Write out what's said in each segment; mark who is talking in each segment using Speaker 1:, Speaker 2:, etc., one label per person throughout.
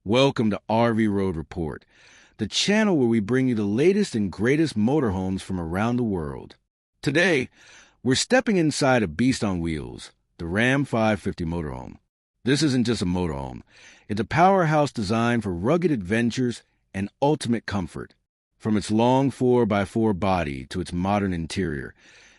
Speaker 1: Welcome to RV Road Report, the channel where we bring you the latest and greatest motorhomes from around the world. Today, we're stepping inside a beast on wheels, the Ram 550 motorhome. This isn't just a motorhome. It's a powerhouse designed for rugged adventures and ultimate comfort. From its long 4x4 body to its modern interior,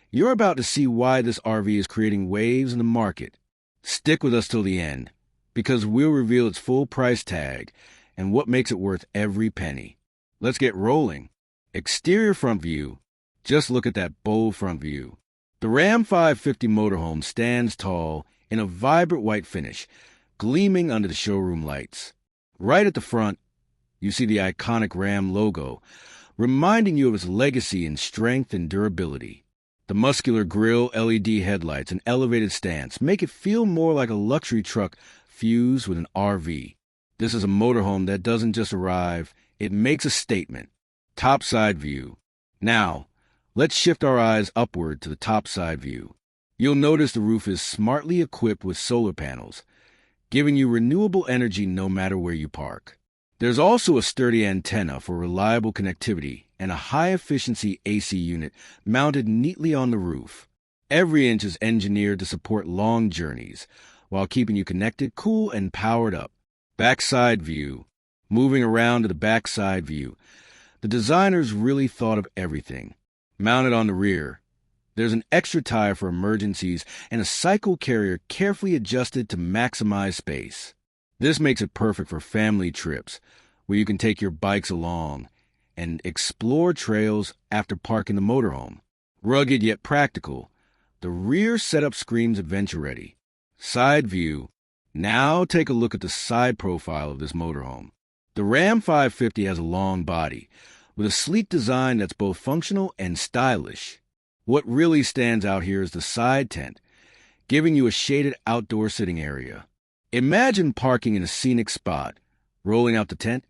Speaker 1: you're about to see why this RV is creating waves in the market. Stick with us till the end, because we'll reveal its full price tag and what makes it worth every penny. Let's get rolling. Exterior front view. Just look at that bold front view. The Ram 550 motorhome stands tall in a vibrant white finish, gleaming under the showroom lights. Right at the front, you see the iconic Ram logo, reminding you of its legacy in strength and durability. The muscular grille, LED headlights, and elevated stance make it feel more like a luxury truck fused with an RV. This is a motorhome that doesn't just arrive, it makes a statement. Topside view. Now, let's shift our eyes upward to the topside view. You'll notice the roof is smartly equipped with solar panels, giving you renewable energy no matter where you park. There's also a sturdy antenna for reliable connectivity and a high-efficiency AC unit mounted neatly on the roof. Every inch is engineered to support long journeys, while keeping you connected, cool, and powered up. Backside view. Moving around to the backside view, the designers really thought of everything. Mounted on the rear, there's an extra tire for emergencies and a cycle carrier carefully adjusted to maximize space. This makes it perfect for family trips, where you can take your bikes along and explore trails after parking the motorhome. Rugged yet practical, the rear setup screams adventure-ready. Side view. Now take a look at the side profile of this motorhome. The Ram 550 has a long body, with a sleek design that's both functional and stylish. What really stands out here is the side tent, giving you a shaded outdoor sitting area. Imagine parking in a scenic spot, rolling out the tent,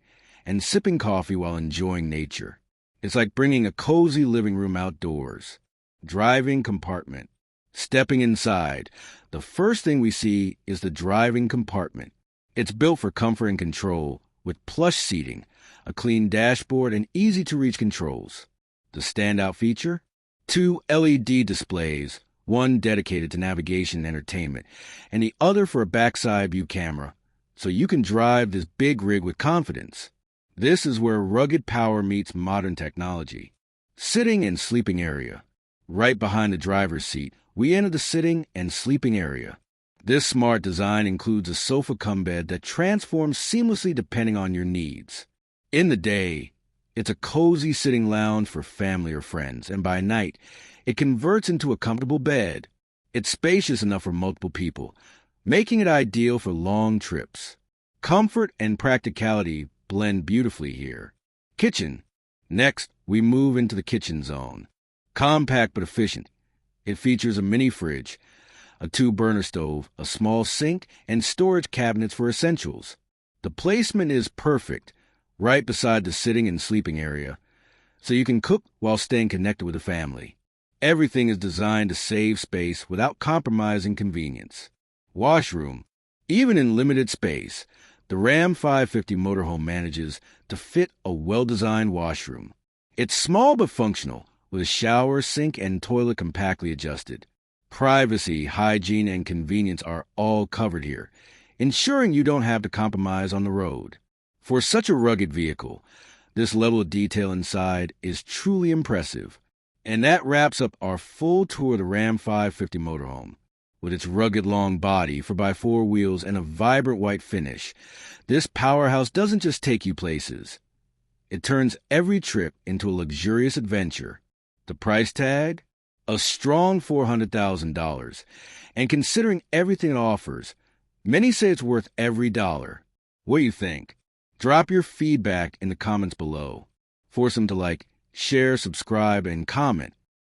Speaker 1: and sipping coffee while enjoying nature. It's like bringing a cozy living room outdoors. Driving compartment. Stepping inside, the first thing we see is the driving compartment. It's built for comfort and control, with plush seating, a clean dashboard, and easy-to-reach controls. The standout feature? 2 LED displays, one dedicated to navigation and entertainment, and the other for a backside view camera, so you can drive this big rig with confidence. This is where rugged power meets modern technology. Sitting and sleeping area. Right behind the driver's seat, we enter the sitting and sleeping area. This smart design includes a sofa cum bed that transforms seamlessly depending on your needs. In the day, it's a cozy sitting lounge for family or friends, and by night, it converts into a comfortable bed. It's spacious enough for multiple people, making it ideal for long trips. Comfort and practicality blend beautifully here. Kitchen. Next, we move into the kitchen zone. Compact but efficient. It features a mini fridge, a 2-burner stove, a small sink, and storage cabinets for essentials. The placement is perfect, right beside the sitting and sleeping area, so you can cook while staying connected with the family. Everything is designed to save space without compromising convenience. Washroom. Even in limited space, the Ram 550 motorhome manages to fit a well-designed washroom. It's small but functional, with a shower, sink, and toilet compactly adjusted. Privacy, hygiene, and convenience are all covered here, ensuring you don't have to compromise on the road. For such a rugged vehicle, this level of detail inside is truly impressive. And that wraps up our full tour of the Ram 550 motorhome. With its rugged long body, 4x4 wheels, and a vibrant white finish, this powerhouse doesn't just take you places. It turns every trip into a luxurious adventure. The price tag? A strong $400,000. And considering everything it offers, many say it's worth every dollar. What do you think? Drop your feedback in the comments below. Force them to like, share, subscribe, and comment.